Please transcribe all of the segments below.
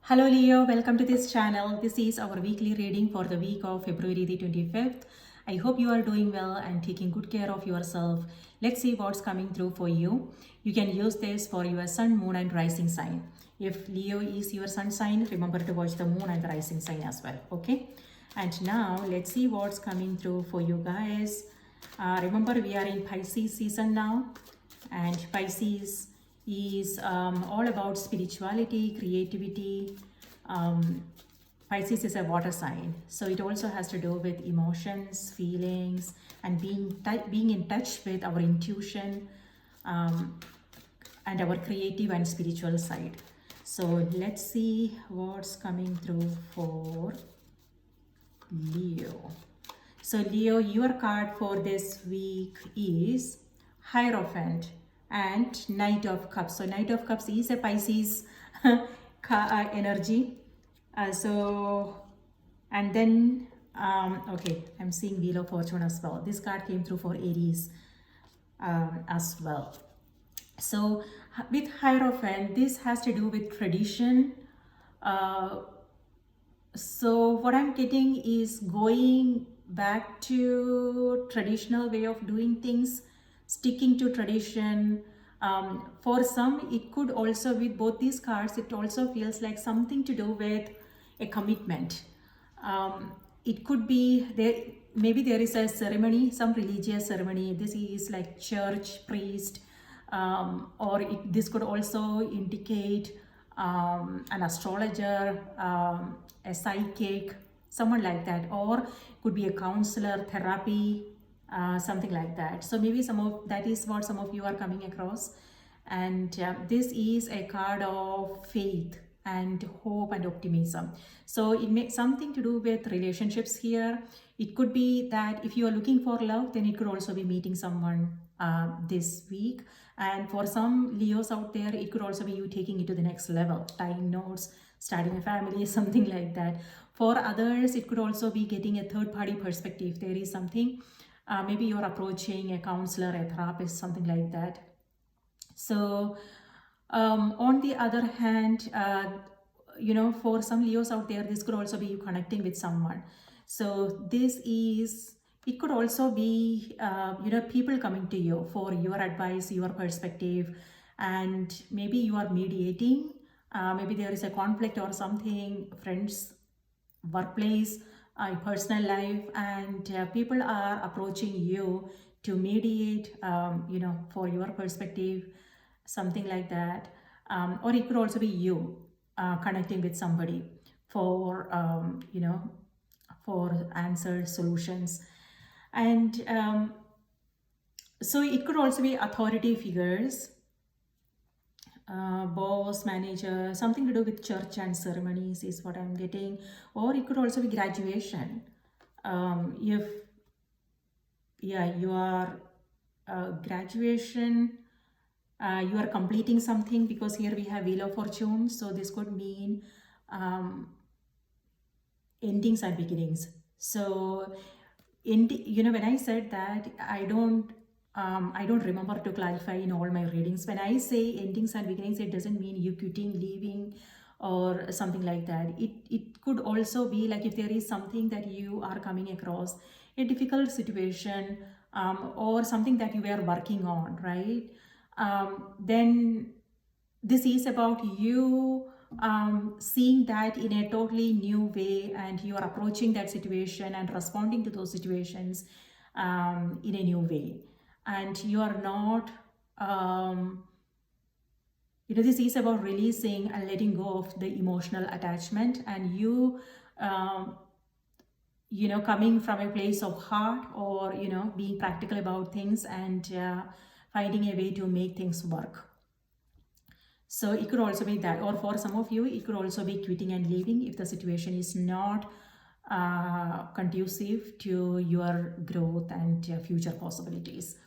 Hello Leo, welcome to this channel. This is our weekly reading for the week of February the 25th. I hope you are doing well and taking good care of yourself. Let's see what's coming through for you. You can use this for your sun, moon and rising sign. If Leo is your sun sign, remember to watch the moon and the rising sign as well, okay? And now let's see what's coming through for you guys. Remember, we are in Pisces season now, and Pisces is all about spirituality, creativity. Pisces is a water sign, so it also has to do with emotions, feelings, and being in touch with our intuition and our creative and spiritual side. So let's see what's coming through for Leo. So Leo, your card for this week is Hierophant and Knight of Cups. So Knight of Cups is a Pisces energy. And then, okay, I'm seeing Wheel of Fortune as well. This card came through for Aries as well. So with Hierophant, this has to do with tradition. So what I'm getting is going back to traditional way of doing things, sticking to tradition. For some, it could also, with both these cards, it also feels like something to do with a commitment. It could be there, maybe there is a ceremony, some religious ceremony. This is like church, priest, or this could also indicate an astrologer, a psychic, someone like that, or could be a counselor, therapy, something like that. So maybe that is what some of you are coming across. And this is a card of faith and hope and optimism. So it makes something to do with relationships here. It could be that if you are looking for love, then it could also be meeting someone this week. And for some Leos out there, it could also be you taking it to the next level, tying knots, starting a family, something like that. For others, it could also be getting a third-party perspective. There is something, maybe you're approaching a counselor, a therapist, something like that. So on the other hand, for some Leos out there, this could also be you connecting with someone. So it could also be, people coming to you for your advice, your perspective, and maybe you are mediating. Maybe there is a conflict or something, friends, workplace, personal life, and people are approaching you to mediate, for your perspective, something like that. Or it could also be you connecting with somebody for, for answers, solutions. And so it could also be authority figures, boss, manager, something to do with church and ceremonies is what I'm getting. Or it could also be graduation. If you are graduation, you are completing something, because here we have Wheel of Fortune. So this could mean endings and beginnings. So when I said that, I don't remember to clarify in all my readings. When I say endings and beginnings, it doesn't mean you quitting, leaving, or something like that. It could also be like if there is something that you are coming across, a difficult situation, or something that you were working on, right? Then this is about you seeing that in a totally new way, and you are approaching that situation and responding to those situations in a new way. And you are not, this is about releasing and letting go of the emotional attachment, and you, coming from a place of heart, or, being practical about things, and finding a way to make things work. So it could also be that, or for some of you, it could also be quitting and leaving if the situation is not conducive to your growth and future possibilities.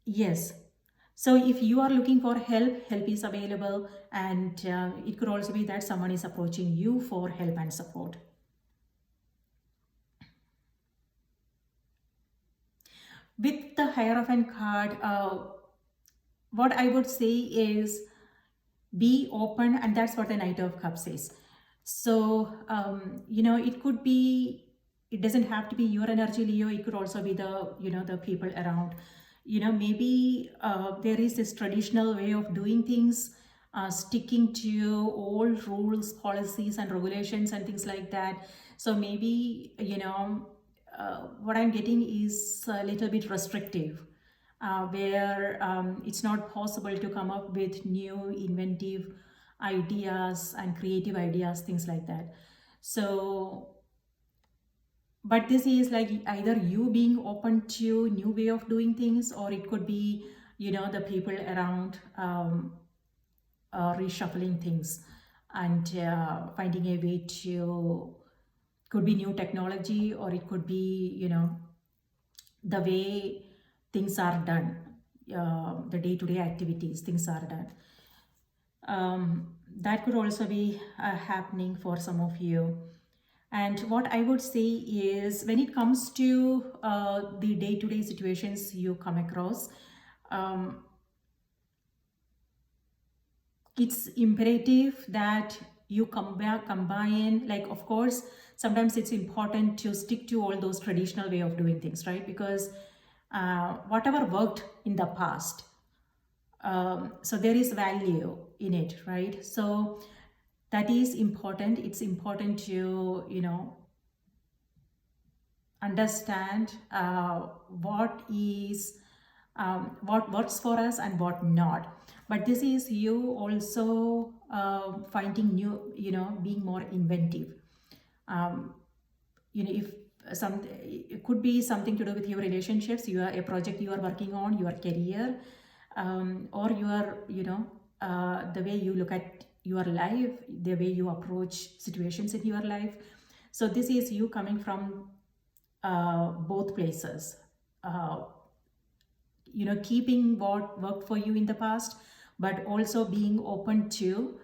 Yes. So if you are looking for help is available, and it could also be that someone is approaching you for help and support. With the Hierophant card, what I would say is be open, and that's what the Knight of Cups says. So it could be, it doesn't have to be your energy, Leo. It could also be the the people around. Maybe there is this traditional way of doing things, sticking to old rules, policies and regulations and things like that. So maybe what I'm getting is a little bit restrictive, where it's not possible to come up with new inventive ideas and creative ideas, things like that. So, but this is like either you being open to new way of doing things, or it could be the people around reshuffling things and finding a way to, could be new technology, or it could be the way things are done, the day-to-day activities, things are done. That could also be happening for some of you. And what I would say is, when it comes to the day-to-day situations you come across, um, it's imperative that you combine, like, of course, sometimes it's important to stick to all those traditional way of doing things, right? Because whatever worked in the past, so there is value in it, right? So that is important. It's important to understand what is what works for us and what not. But this is you also finding new, being more inventive. um, if some, it could be something to do with your relationships, you are a project you are working on, your career, or your the way you look at your life, the way you approach situations in your life. So this is you coming from both places, uh, keeping what worked for you in the past, but also being open to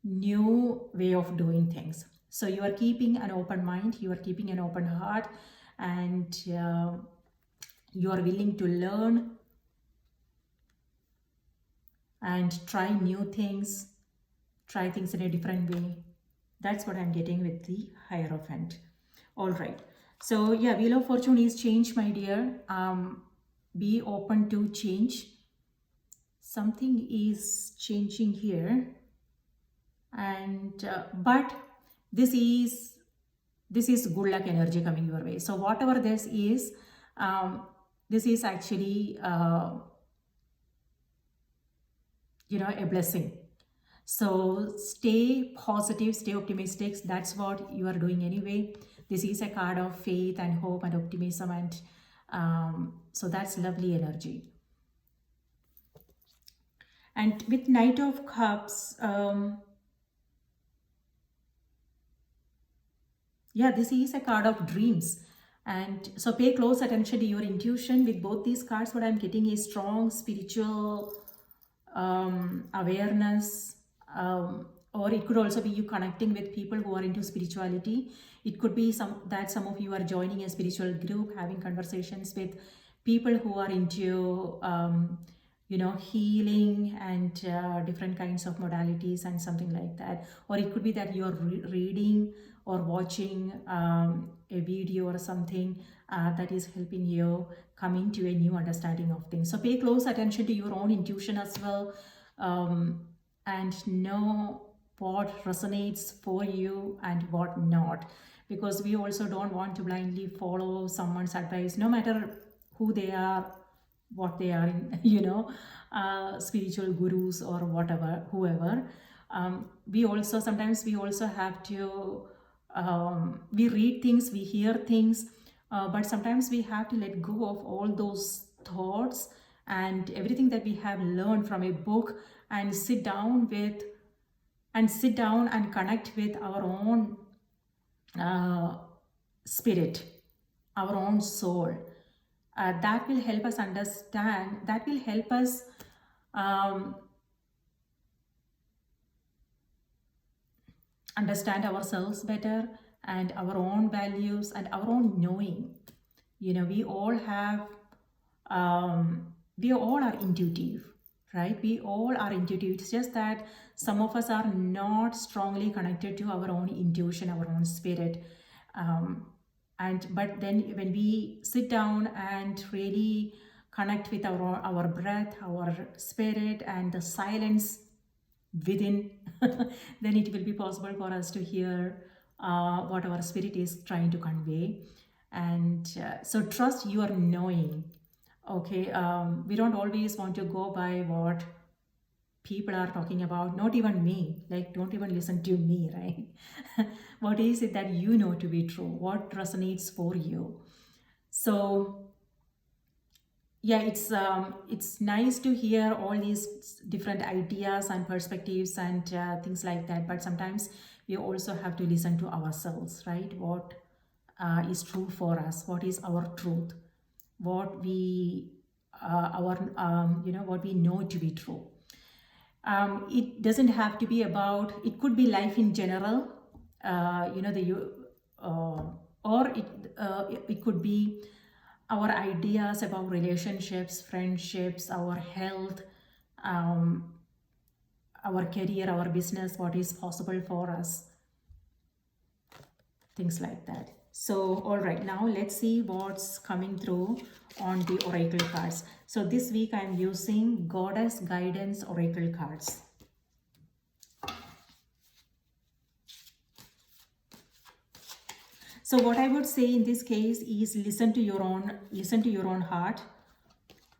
new way of doing things. So you are keeping an open mind, you are keeping an open heart, and you are willing to learn and try new things, try things in a different way. That's what I'm getting with the Hierophant. All right. So yeah, Wheel of Fortune is change, my dear. Be open to change. Something is changing here, and but this is good luck energy coming your way. So whatever this is actually a blessing. So stay positive, stay optimistic. That's what you are doing anyway. This is a card of faith and hope and optimism, and so that's lovely energy. And with Knight of Cups, yeah, this is a card of dreams. And so pay close attention to your intuition. With both these cards, what I'm getting is strong spiritual awareness, or it could also be you connecting with people who are into spirituality. It could be some of you are joining a spiritual group, having conversations with people who are into healing and different kinds of modalities and something like that. Or it could be that you're reading or watching a video or something that is helping you come into a new understanding of things. So pay close attention to your own intuition as well, and know what resonates for you and what not, because we also don't want to blindly follow someone's advice, no matter who they are, what they are in, spiritual gurus or whatever, whoever. We also sometimes we also have to we read things, we hear things, but sometimes we have to let go of all those thoughts and everything that we have learned from a book, and sit down and connect with our own spirit, our own soul. That will help us understand, that will help us understand ourselves better, and our own values and our own knowing. We all have we all are intuitive, right? We all are intuitive. It's just that some of us are not strongly connected to our own intuition, our own spirit. Um, and but then when we sit down and really connect with our breath, our spirit, and the silence within, then it will be possible for us to hear what our spirit is trying to convey. And so trust your knowing. Okay, we don't always want to go by what people are talking about, not even me. Like, don't even listen to me, right? What is it that you know to be true? What resonates for you? So yeah, it's nice to hear all these different ideas and perspectives and things like that, but sometimes we also have to listen to ourselves, right? What is true for us, what is our truth, what we our what we know to be true. It doesn't have to be about, it could be life in general, uh, or it could be our ideas about relationships, friendships, our health, um, our career, our business, what is possible for us, things like that. So, all right, now let's see what's coming through on the oracle cards. So this week I'm using Goddess Guidance Oracle cards. So what I would say in this case is listen to your own heart,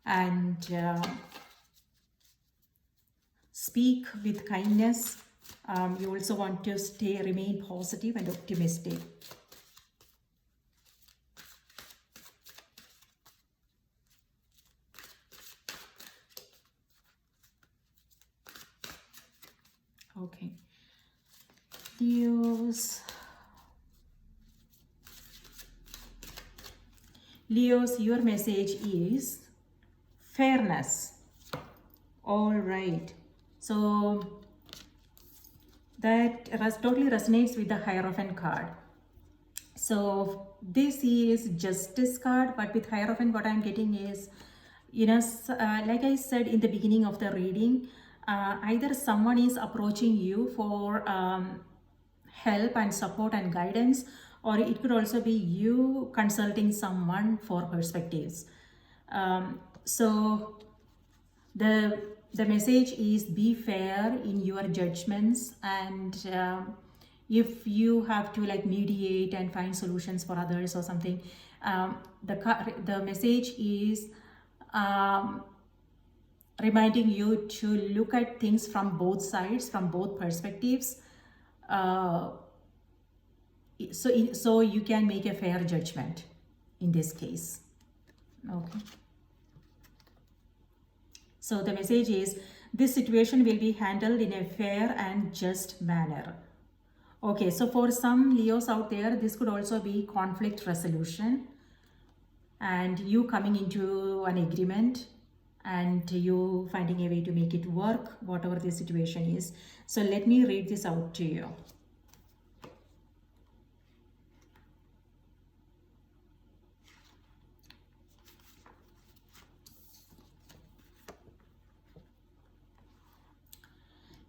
and speak with kindness. You also want to remain positive and optimistic. Okay. Leos, your message is fairness. All right. So that totally resonates with the Hierophant card. So this is Justice card, but with Hierophant, what I'm getting is, like I said in the beginning of the reading, either someone is approaching you for help and support and guidance, or it could also be you consulting someone for perspectives. So the message is be fair in your judgments, and if you have to like mediate and find solutions for others or something, the message is reminding you to look at things from both sides, from both perspectives, so you can make a fair judgment in this case. Okay. So the message is, this situation will be handled in a fair and just manner. Okay, so for some Leos out there, this could also be conflict resolution and you coming into an agreement and you finding a way to make it work, whatever the situation is. So let me read this out to you.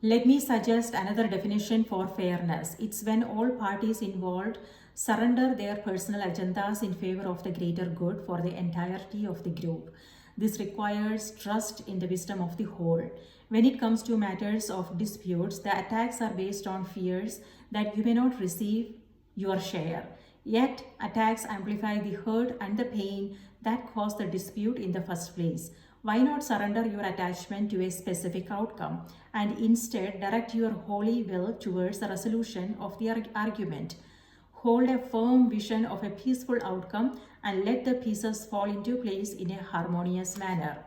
Let me suggest another definition for fairness. It's when all parties involved surrender their personal agendas in favor of the greater good for the entirety of the group. This requires trust in the wisdom of the whole. When it comes to matters of disputes, the attacks are based on fears that you may not receive your share. Yet, attacks amplify the hurt and the pain that caused the dispute in the first place. Why not surrender your attachment to a specific outcome and instead direct your holy will towards the resolution of the argument? Hold a firm vision of a peaceful outcome and let the pieces fall into place in a harmonious manner.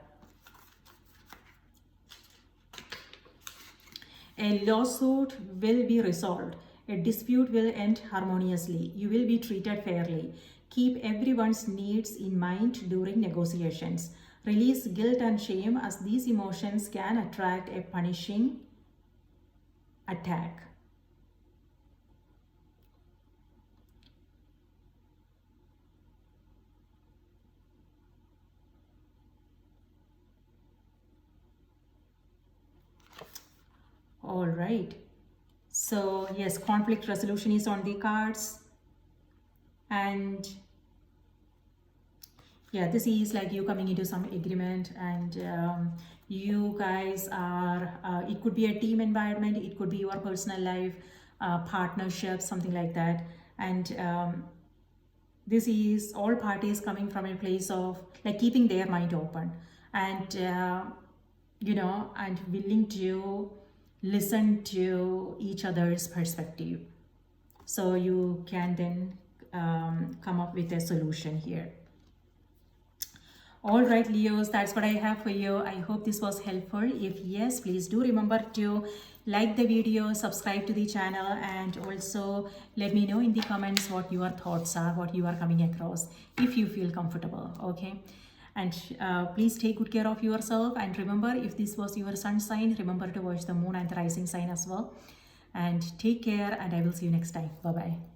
A lawsuit will be resolved. A dispute will end harmoniously. You will be treated fairly. Keep everyone's needs in mind during negotiations. Release guilt and shame, as these emotions can attract a punishing attack. All right. So yes, conflict resolution is on the cards. And yeah, this is like you coming into some agreement, and you guys are, it could be a team environment, it could be your personal life, partnership, something like that. And this is all parties coming from a place of like keeping their mind open, and and willing to listen to each other's perspective, so you can then come up with a solution here. All right, Leos, that's what I have for you. I hope this was helpful. If yes, please do remember to like the video, subscribe to the channel, and also let me know in the comments what your thoughts are, what you are coming across, if you feel comfortable, okay? And please take good care of yourself. And remember, if this was your sun sign, remember to watch the moon and the rising sign as well. And take care, and I will see you next time. Bye-bye.